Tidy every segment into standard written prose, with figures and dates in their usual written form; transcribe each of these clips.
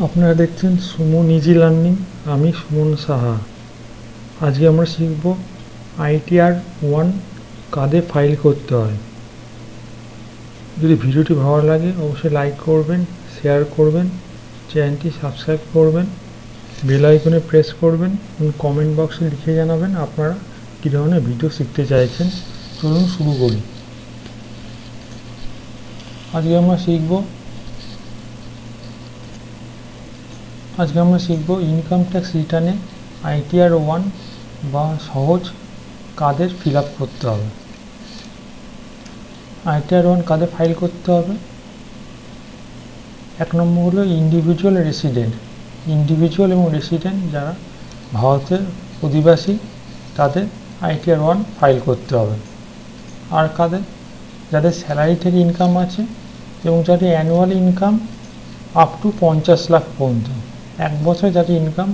আপনারা দেখছেন Suman easy learning. আমি সুমন সাহা। আজকে আমরা শিখব ITR 1 কাদের ফাইল করতে হয়। যদি ভিডিওটি ভালো লাগে অবশ্যই লাইক করবেন, শেয়ার করবেন, চ্যানেলটি সাবস্ক্রাইব করবেন, বেল আইকনে প্রেস করবেন এবং কমেন্ট বক্সে লিখে জানাবেন আপনারা কী ধরনের ভিডিও শিখতে চাইছেন। চলুন শুরু করি। আজকে আমরা শিখব ইনকাম ট্যাক্স রিটার্নে ITR 1 বা সহজ কাদের ফিল আপ করতে হবে। ITR 1 কাদের ফাইল করতে হবে? এক নম্বর হলো ইন্ডিভিজুয়াল এবং রেসিডেন্ট যারা ভারতের অধিবাসী, তাদের ITR 1 ফাইল করতে হবে। আর যাদের স্যালারি থেকে ইনকাম আছে এবং যাদের annual income up to 50 lakh পর্যন্ত, এক বছর যাদের ইনকাম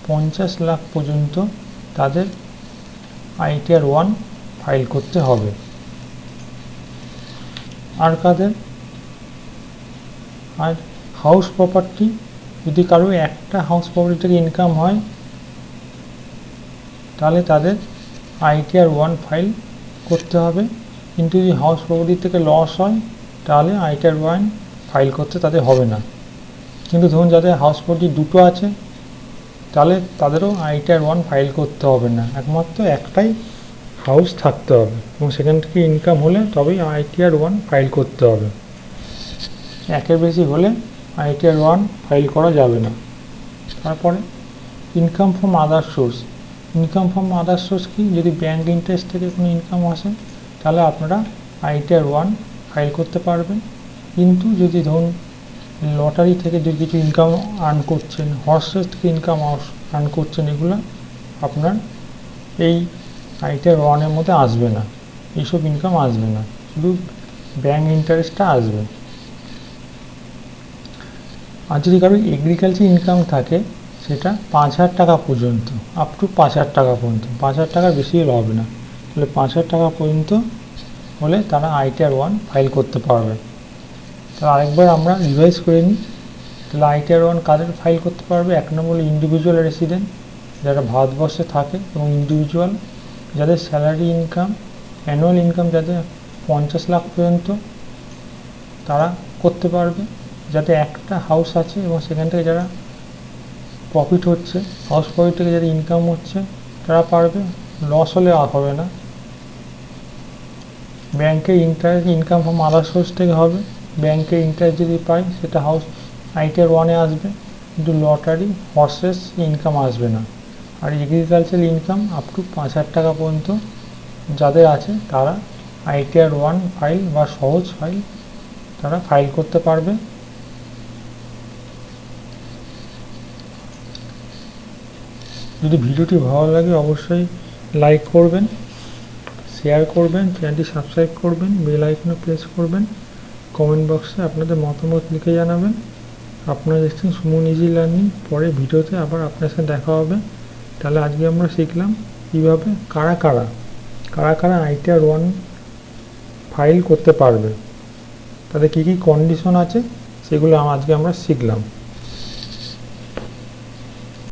50 লাখ পর্যন্ত, তাদের ITR 1 ফাইল করতে হবে। আর হাউস প্রপার্টি, যদি কারো একটা হাউস প্রপার্টি থেকে ইনকাম হয় তাহলে তাদের ITR 1 ফাইল করতে হবে। কিন্তু যদি হাউস প্রপার্টি থেকে লস হয় তাহলে ITR 1 ফাইল করতে তাদের হবে না। কিন্তু ধরুন যাদের হাউস প্রপার্টি দুটো আছে তাহলে তাদেরও ITR 1 ফাইল করতে হবে না, একমাত্র একটাই হাউস থাকতে হবে এবং সেখান থেকে ইনকাম হলে তবেই ITR 1 ফাইল করতে হবে। একের বেশি হলে ITR 1 ফাইল করা যাবে না। তারপরে ইনকাম ফ্রম আদার সোর্স কি? যদি ব্যাঙ্ক ইন্টারেস্ট থেকে কোনো ইনকাম আসে তাহলে আপনারা ITR 1 ফাইল করতে পারবেন। কিন্তু যদি ধরুন লটারি থেকে যদি কিছু ইনকাম আর্ন করছেন, হর্স রেস থেকে ইনকাম আর্ন করছেন, এগুলো আপনার এই ITR 1 এর মধ্যে আসবে না, এইসব ইনকাম আসবে না, শুধু ব্যাঙ্ক ইন্টারেস্টটা আসবে। আর যদি কারো এগ্রিকালচার ইনকাম থাকে সেটা 5,000 টাকা পর্যন্ত, আপ টু 5,000 টাকা পর্যন্ত, 5,000 টাকার বেশি হলে হবে না, তাহলে 5,000 টাকা পর্যন্ত হলে তারা ITR 1 ফাইল করতে পারবে। তাহলে আরেকবার আমরা রিভাইজ করে নিই। তাহলে ITR 1 কাদের ফাইল করতে পারবে? এক নম্বর হলো ইন্ডিভিজুয়াল রেসিডেন্ট যারা ভারতবর্ষে থাকে এবং ইন্ডিভিজুয়াল যাদের স্যালারি ইনকাম, অ্যানুয়াল ইনকাম যাদের 50 লাখ পর্যন্ত, তারা করতে পারবে। যাদের একটা হাউস আছে এবং সেখান থেকে যারা প্রফিট হচ্ছে, হাউস প্রফিট থেকে যাদের ইনকাম হচ্ছে, তারা পারবে, লস হলে হবে না। ব্যাংকের interest income from other source থেকে হবে, ব্যাংকের ইন্টারেস্ট যদি পাই সেটা ITR 1 এ আসবে, কিন্তু লটারি, হর্সেস ইনকাম আসবে না। আর এগ্রিকালচার ইনকাম আপ টু 5,000 টাকা পর্যন্ত যাদের আছে তারা ITR 1 ফাইল বা সহজ ফাইল তারা ফাইল করতে পারবে। যদি ভিডিওটি ভালো লাগে অবশ্যই লাইক করবেন, শেয়ার করবেন, চ্যানেলটি সাবস্ক্রাইব করবেন, বেল আইকনে প্রেস করবেন, কমেন্ট বক্সে আপনাদের মতামত লিখে জানাবেন। আপনারা দেখছেন সুমন ইজি লার্নিং। পরে ভিডিওতে আবার আপনার সাথে দেখা হবে। তাহলে আজকে আমরা শিখলাম কীভাবে কারা ITR 1 ফাইল করতে পারবে, তাদের কী কী কন্ডিশন আছে সেগুলো আজকে আমরা শিখলাম।